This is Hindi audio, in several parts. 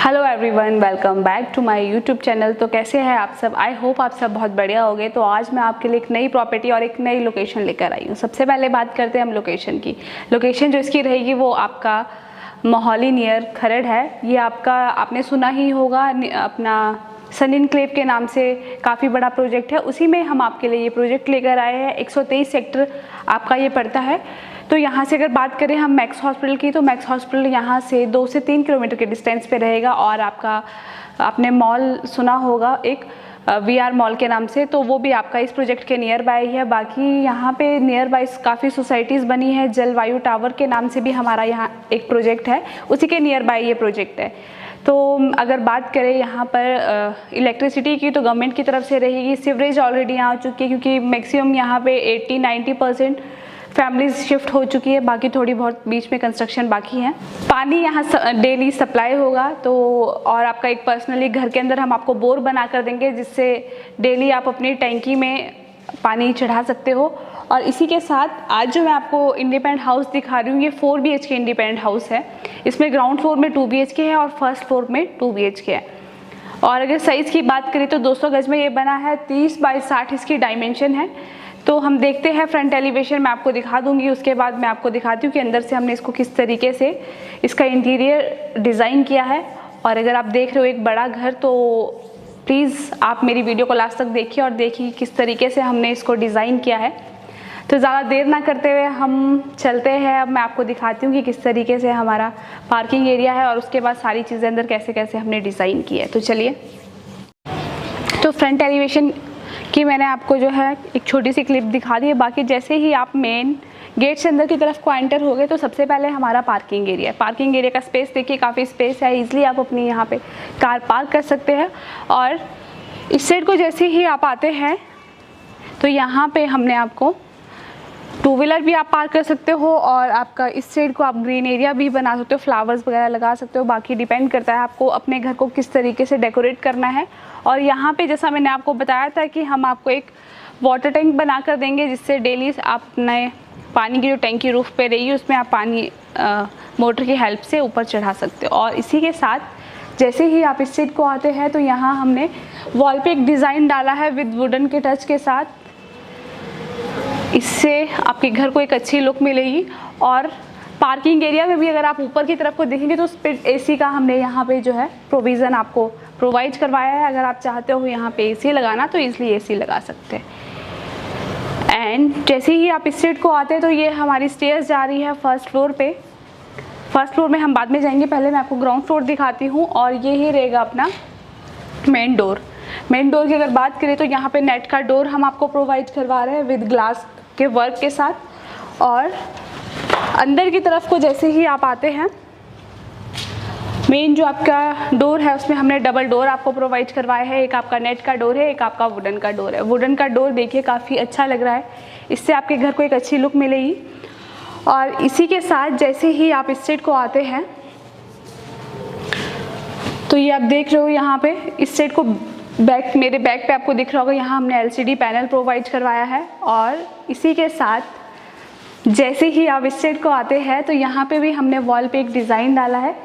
Hello everyone, welcome back to my YouTube channel. तो कैसे हैं आप सब? आई होप आप सब बहुत बढ़िया होंगे। तो आज मैं आपके लिए एक नई प्रॉपर्टी और एक नई लोकेशन लेकर आई हूँ। सबसे पहले बात करते हैं हम लोकेशन की। लोकेशन जो इसकी रहेगी वो आपका मोहाली नियर खरड़ है। ये आपका आपने सुना ही होगा, अपना सन इनक्लेव के नाम से काफ़ी बड़ा प्रोजेक्ट है। उसी में हम आपके लिए ये प्रोजेक्ट लेकर आए हैं। 123 सेक्टर आपका ये पड़ता है। तो यहाँ से अगर बात करें हम मैक्स हॉस्पिटल की, तो मैक्स हॉस्पिटल यहाँ से 2 से 3 किलोमीटर के डिस्टेंस पे रहेगा। और आपने मॉल सुना होगा एक VR मॉल के नाम से, तो वो भी आपका इस प्रोजेक्ट के नियर बाय ही है। बाकी यहाँ पे नियर बाय काफ़ी सोसाइटीज़ बनी है। जलवायु टावर के नाम से भी हमारा यहाँ एक प्रोजेक्ट है, उसी के नियर बाय ये प्रोजेक्ट है। तो अगर बात करें यहाँ पर इलेक्ट्रिसिटी की, तो गवर्नमेंट की तरफ से रहेगी। सीवरेज ऑलरेडी यहाँ आ चुकी है, क्योंकि मैक्सिमम यहाँ पे 80-90% फैमिलीज शिफ्ट हो चुकी है। बाकी थोड़ी बहुत बीच में कंस्ट्रक्शन बाकी है। पानी यहाँ डेली सप्लाई होगा। तो और आपका एक पर्सनली घर के अंदर हम आपको बोर बना कर देंगे, जिससे डेली आप अपनी टैंकी में पानी चढ़ा सकते हो। और इसी के साथ आज जो मैं आपको इंडिपेंडेंट हाउस दिखा रही हूँ, ये 4 BHK इंडिपेंडेंट हाउस है। इसमें ग्राउंड फ्लोर में 2 BHK है और फर्स्ट फ्लोर में 2 BHK है। और अगर साइज़ की बात करें तो 200 गज में ये बना है। 30 बाई 60 इसकी डायमेंशन है। तो हम देखते हैं फ्रंट एलिवेशन मैं आपको दिखा दूंगी। उसके बाद मैं आपको दिखाती हूँ कि अंदर से हमने इसको किस तरीके से इसका इंटीरियर डिज़ाइन किया है। और अगर आप देख रहे हो एक बड़ा घर, तो प्लीज़ आप मेरी वीडियो को लास्ट तक देखिए और देखिए किस तरीके से हमने इसको डिज़ाइन किया है। तो ज़्यादा देर ना करते हुए हम चलते हैं। अब मैं आपको दिखाती हूँ कि किस तरीके से हमारा पार्किंग एरिया है और उसके बाद सारी चीज़ें अंदर कैसे कैसे हमने डिज़ाइन की है। तो चलिए, तो फ्रंट एलिवेशन कि मैंने आपको जो है एक छोटी सी क्लिप दिखा दी है। बाकी जैसे ही आप मेन गेट से अंदर की तरफ को एंटर हो गए, तो सबसे पहले हमारा पार्किंग एरिया है। पार्किंग एरिया का स्पेस देखिए, काफ़ी स्पेस है। ईजिली आप अपनी यहाँ पे कार पार्क कर सकते हैं। और इस साइड को जैसे ही आप आते हैं, तो यहाँ पे हमने आपको 2 व्हीलर भी आप पार्क कर सकते हो। और आपका इस साइड को आप ग्रीन एरिया भी बना सकते हो, फ्लावर्स वगैरह लगा सकते हो। बाकी डिपेंड करता है आपको अपने घर को किस तरीके से डेकोरेट करना है। और यहाँ पे जैसा मैंने आपको बताया था कि हम आपको एक वाटर टैंक बना कर देंगे, जिससे डेली आप अपने पानी की जो टैंकी रूफ पे रहेगी, उसमें आप पानी मोटर की हेल्प से ऊपर चढ़ा सकते हो। और इसी के साथ जैसे ही आप इस साइड को आते हैं, तो यहाँ हमने वॉल पे एक डिज़ाइन डाला है विद वुडन के टच के साथ। इससे आपके घर को एक अच्छी लुक मिलेगी। और पार्किंग एरिया में भी अगर आप ऊपर की तरफ को देखेंगे, तो स्प्लिट AC का हमने यहाँ पे जो है प्रोविज़न आपको प्रोवाइड करवाया है। अगर आप चाहते हो यहाँ पे AC लगाना, तो ईजिली AC लगा सकते हैं। एंड जैसे ही आप इस साइड को आते हैं, तो ये हमारी स्टेयर्स जा रही है फर्स्ट फ्लोर पे। फर्स्ट फ्लोर में हम बाद में जाएंगे, पहले मैं आपको ग्राउंड फ्लोर दिखाती हूँ। और ये ही रहेगा अपना मेन डोर। मेन डोर की अगर बात करें, तो यहाँ पे नेट का डोर हम आपको प्रोवाइड करवा रहे हैं विद ग्लास के वर्क के साथ। और अंदर की तरफ को जैसे ही आप आते हैं, मेन जो आपका डोर है उसमें हमने डबल डोर आपको प्रोवाइड करवाया है। एक आपका नेट का डोर है, एक आपका वुडन का डोर है। वुडन का डोर देखिए काफ़ी अच्छा लग रहा है, इससे आपके घर को एक अच्छी लुक मिलेगी। और इसी के साथ जैसे ही आप इस साइड को आते हैं, तो ये आप देख रहे हो यहाँ पे इस साइड को मेरे बैक पे आपको दिख रहा होगा, यहाँ हमने LCD पैनल प्रोवाइड करवाया है। और इसी के साथ जैसे ही आप इस साइड को आते हैं, तो यहाँ पे भी हमने वॉल पे एक डिज़ाइन डाला है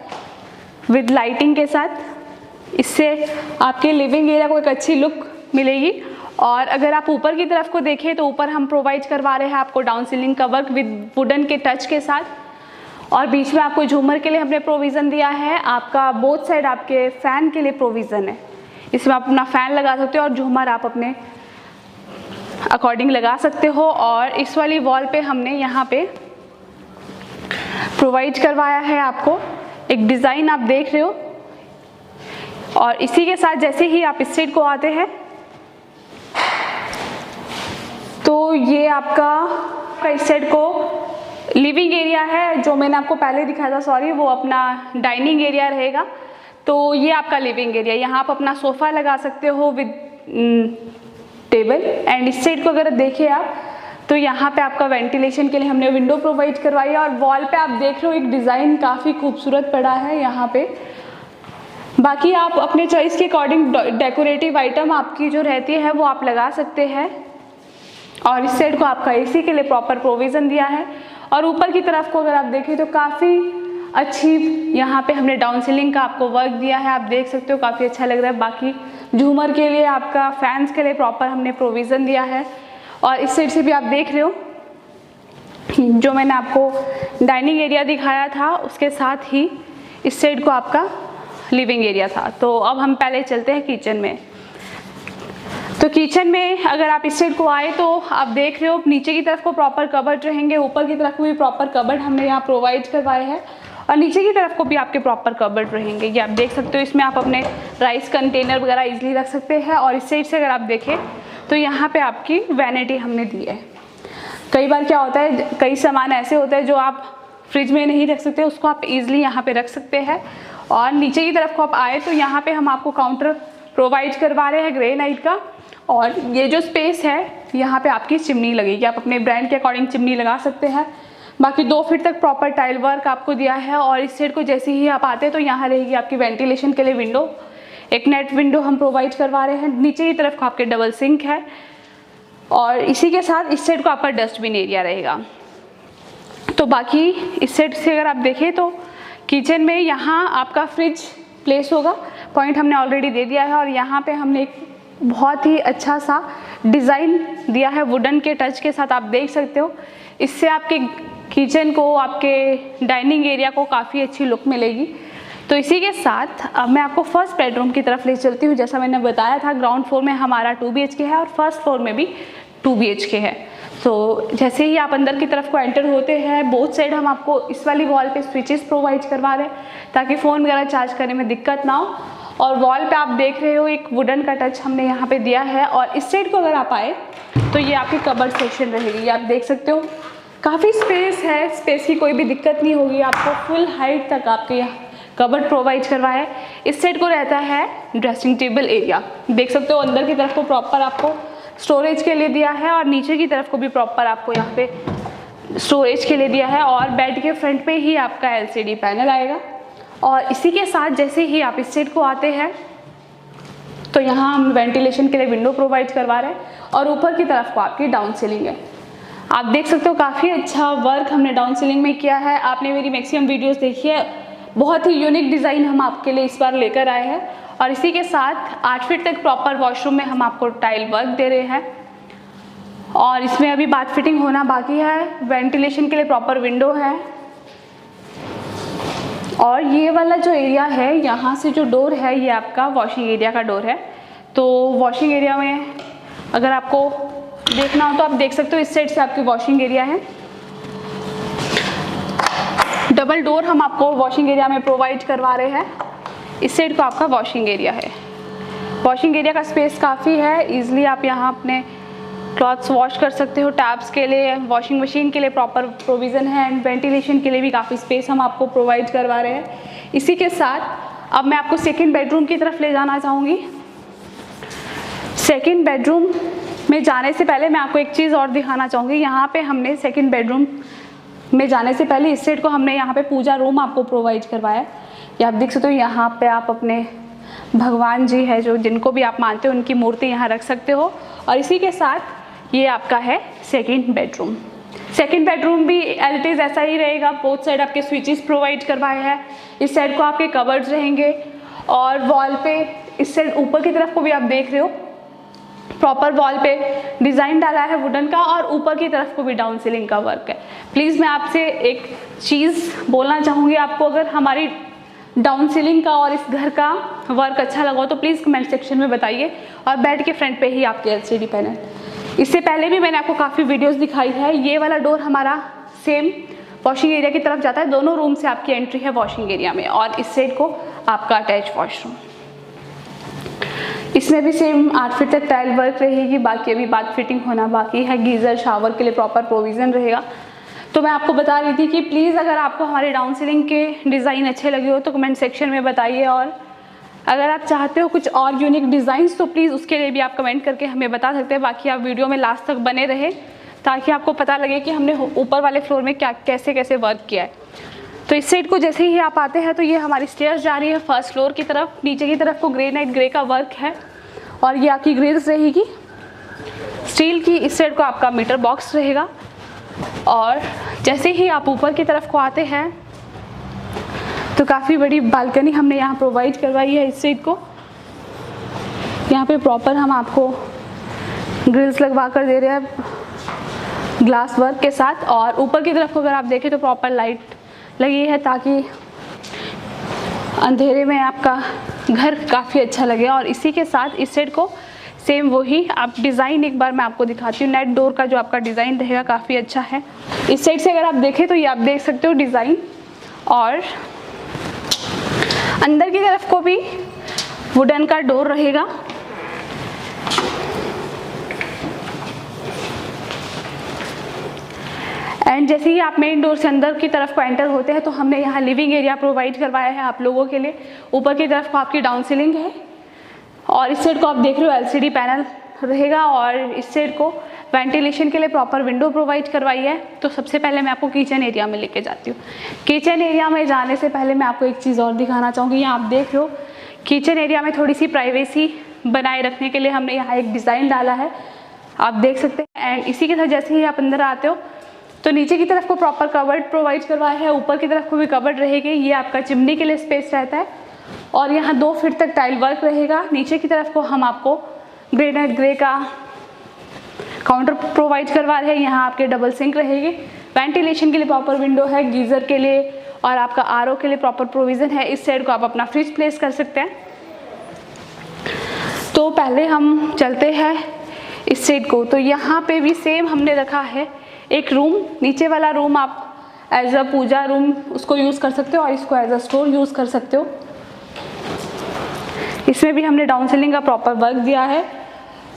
विद लाइटिंग के साथ। इससे आपके लिविंग एरिया को एक अच्छी लुक मिलेगी। और अगर आप ऊपर की तरफ को देखें, तो ऊपर हम प्रोवाइड करवा रहे हैं आपको डाउन सीलिंग का वर्क विद वुडन के टच के साथ। और बीच में आपको झूमर के लिए हमने प्रोविज़न दिया है। आपका बोथ साइड आपके फ़ैन के लिए प्रोविज़न है। इसमें आप अपना फ़ैन लगा सकते हो और झूमर आप अपने अकॉर्डिंग लगा सकते हो। और इस वाली वॉल पे हमने यहाँ पे प्रोवाइड करवाया है आपको एक डिज़ाइन, आप देख रहे हो। और इसी के साथ जैसे ही आप इस साइड को आते हैं, तो ये आपका इस साइड को लिविंग एरिया है, जो मैंने आपको पहले दिखाया था, सॉरी, वो अपना डाइनिंग एरिया रहेगा। तो ये आपका लिविंग एरिया, यहाँ आप अपना सोफ़ा लगा सकते हो विद टेबल। एंड इस साइड को अगर देखिए आप, तो यहाँ पे आपका वेंटिलेशन के लिए हमने विंडो प्रोवाइड करवाई है। और वॉल पे आप देख रहे हो एक डिज़ाइन काफ़ी खूबसूरत पड़ा है यहाँ पे। बाकी आप अपने चॉइस के अकॉर्डिंग डेकोरेटिव आइटम आपकी जो रहती है वो आप लगा सकते हैं। और इस साइड को आपका AC के लिए प्रॉपर प्रोविज़न दिया है। और ऊपर की तरफ को अगर आप देखें, तो काफ़ी अच्छी यहाँ पे हमने डाउन सीलिंग का आपको वर्क दिया है, आप देख सकते हो काफ़ी अच्छा लग रहा है। बाकी झूमर के लिए आपका फैंस के लिए प्रॉपर हमने प्रोविज़न दिया है। और इस साइड से भी आप देख रहे हो जो मैंने आपको डाइनिंग एरिया दिखाया था उसके साथ ही इस साइड को आपका लिविंग एरिया था। तो अब हम पहले चलते हैं किचन में। तो किचन में अगर आप इस साइड को आए तो आप देख रहे हो नीचे की तरफ को प्रॉपर कबर्ड रहेंगे, ऊपर की तरफ को भी प्रॉपर कबर्ड हमने यहाँ प्रोवाइड करवाए हैं और नीचे की तरफ को भी आपके प्रॉपर कबर्ड रहेंगे। ये आप देख सकते हो, इसमें आप अपने राइस कंटेनर वगैरह इजीली रख सकते हैं। और इस साइड से अगर आप देखें तो यहाँ पे आपकी वैनिटी हमने दी है। कई बार क्या होता है, कई सामान ऐसे होते हैं जो आप फ्रिज में नहीं रख सकते, उसको आप ईजिली यहाँ पे रख सकते हैं। और नीचे की तरफ को आप आए तो यहाँ पे हम आपको काउंटर प्रोवाइड करवा रहे हैं ग्रेनाइट का। और ये जो स्पेस है यहाँ पे आपकी चिमनी लगेगी, आप अपने ब्रांड के अकॉर्डिंग चिमनी लगा सकते हैं। बाकी 2 फीट तक प्रॉपर टाइल वर्क आपको दिया है। और इस साइड को जैसे ही आप आते हैं तो यहाँ रहेगी आपकी वेंटिलेशन के लिए विंडो, एक नेट विंडो हम प्रोवाइड करवा रहे हैं। नीचे की तरफ को आपके डबल सिंक है और इसी के साथ इस साइड को आपका डस्टबिन एरिया रहेगा। तो बाकी इस साइड से अगर आप देखें तो किचन में यहाँ आपका फ्रिज प्लेस होगा, पॉइंट हमने ऑलरेडी दे दिया है। और यहाँ पे हमने एक बहुत ही अच्छा सा डिज़ाइन दिया है वुडन के टच के साथ, आप देख सकते हो। इससे आपके किचन को, आपके डाइनिंग एरिया को काफ़ी अच्छी लुक मिलेगी। तो इसी के साथ अब मैं आपको फर्स्ट बेडरूम की तरफ ले चलती हूँ। जैसा मैंने बताया था ग्राउंड फ्लोर में हमारा 2 BHK है और फर्स्ट फ्लोर में भी 2 BHK है। तो जैसे ही आप अंदर की तरफ को एंटर होते हैं, बोथ साइड हम आपको इस वाली वॉल पे स्विचेस प्रोवाइड करवा रहे हैं ताकि फ़ोन वगैरह चार्ज करने में दिक्कत ना हो। और वॉल पे आप देख रहे हो एक वुडन का टच हमने यहाँ पे दिया है। और इस साइड को अगर आप आए तो ये आपकी कबर्ड सेक्शन रहेगी, ये आप देख सकते हो काफ़ी स्पेस है, स्पेस की कोई भी दिक्कत नहीं होगी। आपको फुल हाइट तक आपके यहाँ कबर्ड प्रोवाइड करवाया है। इस साइड को रहता है ड्रेसिंग टेबल एरिया, देख सकते हो अंदर की तरफ को प्रॉपर आपको स्टोरेज के लिए दिया है और नीचे की तरफ को भी प्रॉपर आपको यहाँ पे स्टोरेज के लिए दिया है। और बेड के फ्रंट पे ही आपका LCD पैनल आएगा। और इसी के साथ जैसे ही आप इस साइड को आते हैं तो यहाँ हम वेंटिलेशन के लिए विंडो प्रोवाइड करवा रहे हैं और ऊपर की तरफ को आपकी डाउन सीलिंग है। आप देख सकते हो काफ़ी अच्छा वर्क हमने डाउन सीलिंग में किया है। आपने मेरी मैक्सिमम वीडियोस देखी है, बहुत ही यूनिक डिज़ाइन हम आपके लिए इस बार लेकर आए हैं। और इसी के साथ 8 फीट तक प्रॉपर वॉशरूम में हम आपको टाइल वर्क दे रहे हैं। और इसमें अभी बाथ फिटिंग होना बाकी है। वेंटिलेशन के लिए प्रॉपर विंडो है। और ये वाला जो एरिया है, यहाँ से जो डोर है ये आपका वॉशिंग एरिया का डोर है। तो वॉशिंग एरिया में अगर आपको देखना हो तो आप देख सकते हो, इस साइड से आपकी वॉशिंग एरिया है। डबल डोर हम आपको वॉशिंग एरिया में प्रोवाइड करवा रहे हैं। इस साइड को आपका वॉशिंग एरिया है। वॉशिंग एरिया का स्पेस काफ़ी है, ईजिली आप यहाँ अपने क्लॉथ्स वॉश कर सकते हो। टैब्स के लिए, वॉशिंग मशीन के लिए प्रॉपर प्रोविज़न है एंड वेंटिलेशन के लिए भी काफ़ी स्पेस हम आपको प्रोवाइड करवा रहे हैं। इसी के साथ अब मैं आपको सेकंड बेडरूम की तरफ ले जाना चाहूँगी। सेकंड बेडरूम में जाने से पहले मैं आपको एक चीज़ और दिखाना चाहूँगी। यहाँ पे हमने सेकंड बेडरूम में जाने से पहले इस साइड को हमने यहाँ पे पूजा रूम आपको प्रोवाइड करवाया है। ये आप देख सकते हो, यहाँ पे आप अपने भगवान जी है जो जिनको भी आप मानते हो उनकी मूर्ति यहाँ रख सकते हो। और इसी के साथ ये आपका है सेकंड बेडरूम। सेकंड बेडरूम भी एज इट इज़ ऐसा ही रहेगा। बोथ साइड आपके स्विचेस प्रोवाइड करवाए हैं। इस साइड को आपके कबर्ड्स रहेंगे और वॉल पे इस साइड ऊपर की तरफ को भी आप देख रहे हो प्रॉपर वॉल पे डिज़ाइन डाला है वुडन का और ऊपर की तरफ को भी डाउन सीलिंग का वर्क है। प्लीज़ मैं आपसे एक चीज़ बोलना चाहूँगी आपको, अगर हमारी डाउन सीलिंग का और इस घर का वर्क अच्छा लगा हो तो प्लीज़ कमेंट सेक्शन में बताइए। और बेड के फ्रंट पे ही आपके LCD पैनल, इससे पहले भी मैंने आपको काफ़ी वीडियोस दिखाई है। ये वाला डोर हमारा सेम वॉशिंग एरिया की तरफ जाता है। दोनों रूम से आपकी एंट्री है वॉशिंग एरिया में। और इस साइड को आपका अटैच वॉशरूम, इसमें भी सेम 8 फीट तक टाइल वर्क रहेगी। बाकी अभी बाथ फिटिंग होना बाकी है। गीज़र शावर के लिए प्रॉपर प्रोविज़न रहेगा। तो मैं आपको बता रही थी कि प्लीज़ अगर आपको हमारे डाउन सीलिंग के डिज़ाइन अच्छे लगे हो तो कमेंट सेक्शन में बताइए। और अगर आप चाहते हो कुछ और यूनिक डिज़ाइंस तो प्लीज़ उसके लिए भी आप कमेंट करके हमें बता सकते हैं। बाकी आप वीडियो में लास्ट तक बने रहे ताकि आपको पता लगे कि हमने ऊपर वाले फ्लोर में क्या कैसे कैसे वर्क किया है। तो इस साइड को जैसे ही आप आते हैं तो ये हमारी स्टेयर्स जा रही है फर्स्ट फ्लोर की तरफ। नीचे की तरफ को ग्रेनाइट ग्रे का वर्क है और ये आपकी ग्रिल्स रहेगी स्टील की। इस साइड को आपका मीटर बॉक्स रहेगा। और जैसे ही आप ऊपर की तरफ को आते हैं तो काफ़ी बड़ी बालकनी हमने यहाँ प्रोवाइड करवाई है इस साइड को। यहाँ पे प्रॉपर हम आपको ग्रिल्स लगवा कर दे रहे हैं ग्लास वर्क के साथ, और ऊपर की तरफ को अगर आप देखें तो प्रॉपर लाइट लगी है ताकि अंधेरे में आपका घर काफ़ी अच्छा लगे। और इसी के साथ इस साइड को सेम वही आप डिज़ाइन एक बार मैं आपको दिखाती हूँ। नेट डोर का जो आपका डिज़ाइन रहेगा काफ़ी अच्छा है। इस साइड से अगर आप देखें तो ये आप देख सकते हो डिज़ाइन, और अंदर की तरफ को भी वुडन का डोर रहेगा। एंड जैसे ही आप मेन डोर से अंदर की तरफ को एंटर होते हैं तो हमने यहाँ लिविंग एरिया प्रोवाइड करवाया है आप लोगों के लिए। ऊपर की तरफ को आपकी डाउन सीलिंग है, और इस साइड को आप देख रहे हो एलसीडी पैनल रहेगा, और इस साइड को वेंटिलेशन के लिए प्रॉपर विंडो प्रोवाइड करवाई है। तो सबसे पहले मैं आपको किचन एरिया में लेके जाती हूँ। किचन एरिया में जाने से पहले मैं आपको एक चीज़ और दिखाना चाहूँगी। यहाँ आप देख रहे हो किचन एरिया में थोड़ी सी प्राइवेसी बनाए रखने के लिए हमने यहाँ एक डिज़ाइन डाला है, आप देख सकते हैं। एंड इसी के साथ जैसे ही आप अंदर आते हो तो नीचे की तरफ को प्रॉपर कवर्ड प्रोवाइड करवाया है, ऊपर की तरफ को भी कवर्ड रहेगी। ये आपका चिमनी के लिए स्पेस रहता है, और यहाँ 2 फीट तक टाइल वर्क रहेगा। नीचे की तरफ को हम आपको ग्रेनाइट ग्रे का काउंटर प्रोवाइड करवा रहे हैं। यहाँ आपके डबल सिंक रहेगी, वेंटिलेशन के लिए प्रॉपर विंडो है, गीज़र के लिए और आपका आरओ के लिए प्रॉपर प्रोविज़न है। इस साइड को आप अपना फ्रिज प्लेस कर सकते हैं। तो पहले हम चलते हैं इस साइड को। तो यहाँ पे भी सेम हमने रखा है एक रूम। नीचे वाला रूम आप एज अ पूजा रूम उसको यूज़ कर सकते हो, और इसको एज अ स्टोर यूज़ कर सकते हो। इसमें भी हमने डाउन सीलिंग का प्रॉपर वर्क दिया है।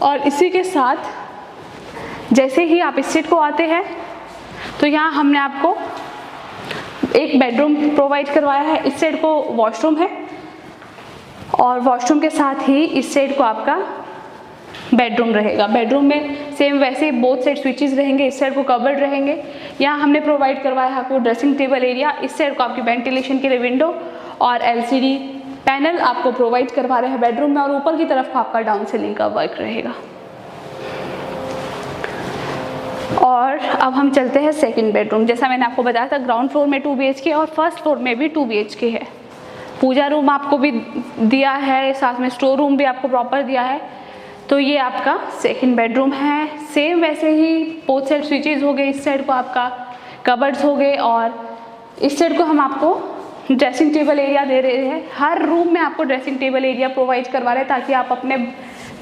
और इसी के साथ जैसे ही आप इस साइड को आते हैं तो यहाँ हमने आपको एक बेडरूम प्रोवाइड करवाया है। इस साइड को वॉशरूम है, और वॉशरूम के साथ ही इस साइड को आपका बेडरूम रहेगा। बेडरूम में सेम वैसे ही बोथ साइड स्विचेस रहेंगे। इस साइड को कवर्ड रहेंगे। यहाँ हमने प्रोवाइड करवाया है आपको ड्रेसिंग टेबल एरिया। इस साइड को आपकी वेंटिलेशन के लिए विंडो और एलसीडी पैनल आपको प्रोवाइड करवा रहे हैं बेडरूम में, और ऊपर की तरफ आपका डाउन सीलिंग का वर्क रहेगा। और अब हम चलते हैं सेकंड बेडरूम। जैसा मैंने आपको बताया था ग्राउंड फ्लोर में 2 BHK और फर्स्ट फ्लोर में भी 2 BHK है। पूजा रूम आपको भी दिया है, साथ में स्टोर रूम भी आपको प्रॉपर दिया है। तो ये आपका सेकंड बेडरूम है। सेम वैसे ही बोथ साइड स्विचेज हो गए। इस साइड को आपका कबर्ड्स हो गए, और इस साइड को हम आपको ड्रेसिंग टेबल एरिया दे रहे हैं। हर रूम में आपको ड्रेसिंग टेबल एरिया प्रोवाइड करवा रहे हैं ताकि आप अपने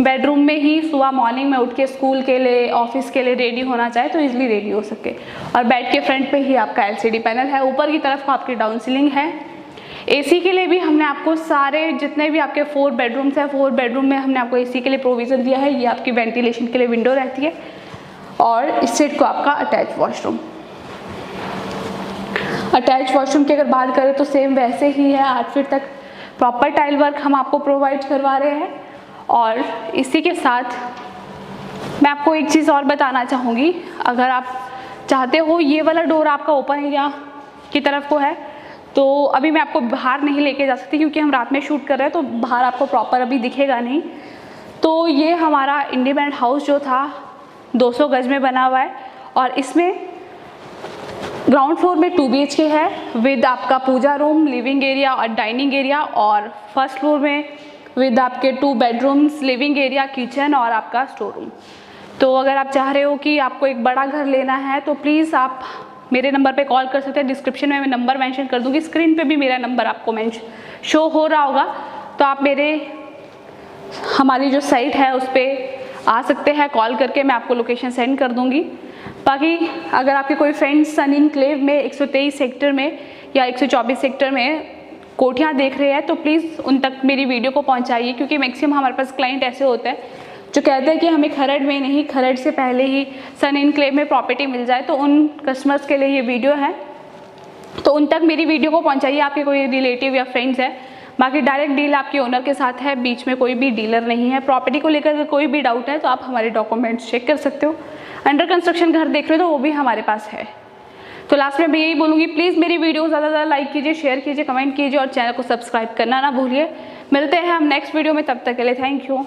बेडरूम में ही सुबह मॉर्निंग में उठ के स्कूल के लिए ऑफिस के लिए रेडी होना चाहे तो इजीली रेडी हो सके। और बेड के फ्रंट पे ही आपका एलसीडी पैनल है। ऊपर की तरफ आपकी डाउन सीलिंग है। एसी के लिए भी हमने आपको सारे जितने भी आपके 4 बेडरूम्स हैं 4 बेडरूम में हमने आपको एसी के लिए प्रोविज़न दिया है। ये आपकी वेंटिलेशन के लिए विंडो रहती है, और इस साइड को आपका अटैच वॉशरूम। अटैच वॉशरूम की अगर बात करें तो सेम वैसे ही है। 8 फीट तक प्रॉपर टाइल वर्क हम आपको प्रोवाइड करवा रहे हैं। और इसी के साथ मैं आपको एक चीज़ और बताना चाहूँगी। अगर आप चाहते हो ये वाला डोर आपका ओपन एरिया की तरफ को है, तो अभी मैं आपको बाहर नहीं लेके जा सकती क्योंकि हम रात में शूट कर रहे हैं, तो बाहर आपको प्रॉपर अभी दिखेगा नहीं। तो ये हमारा इंडिपेंडेंट हाउस जो था 200 गज में बना हुआ है, और इसमें ग्राउंड फ्लोर में 2 BHK है विद आपका पूजा रूम, लिविंग एरिया और डाइनिंग एरिया, और फर्स्ट फ्लोर में विद आपके 2 बेडरूम्स, लिविंग एरिया, किचन और आपका स्टोर रूम। तो अगर आप चाह रहे हो कि आपको एक बड़ा घर लेना है तो प्लीज़ आप मेरे नंबर पे कॉल कर सकते हैं। डिस्क्रिप्शन में मैं नंबर मेंशन कर दूँगी, स्क्रीन पे भी मेरा नंबर आपको शो हो रहा होगा। तो आप हमारी जो साइट है उस पर आ सकते हैं कॉल करके, मैं आपको लोकेशन सेंड कर दूँगी। बाकी अगर आपके कोई फ्रेंड्स सन इनक्लेव में 123 सेक्टर में या 124 सेक्टर में कोठियाँ देख रहे हैं तो प्लीज़ उन तक मेरी वीडियो को पहुँचाइए, क्योंकि मैक्सिमम हमारे पास क्लाइंट ऐसे होते हैं जो कहते हैं कि हमें खरड़ में नहीं, खरड़ से पहले ही सन इनक्लेव में प्रॉपर्टी मिल जाए। तो उन कस्टमर्स के लिए ये वीडियो है, तो उन तक मेरी वीडियो को पहुंचाइए, आपके कोई रिलेटिव या फ्रेंड्स है। बाकी डायरेक्ट डील आपके ओनर के साथ है, बीच में कोई भी डीलर नहीं है। प्रॉपर्टी को लेकर कोई भी डाउट है तो आप हमारे डॉक्यूमेंट्स चेक कर सकते हो। अंडर कंस्ट्रक्शन घर देख रहे हो तो वो भी हमारे पास है। तो लास्ट में मैं यही बोलूँगी, प्लीज़ मेरी वीडियो ज़्यादा से ज़्यादा लाइक कीजिए, शेयर कीजिए, कमेंट कीजिए और चैनल को सब्सक्राइब करना ना भूलिए। मिलते हैं हम नेक्स्ट वीडियो में, तब तक के लिए थैंक यू।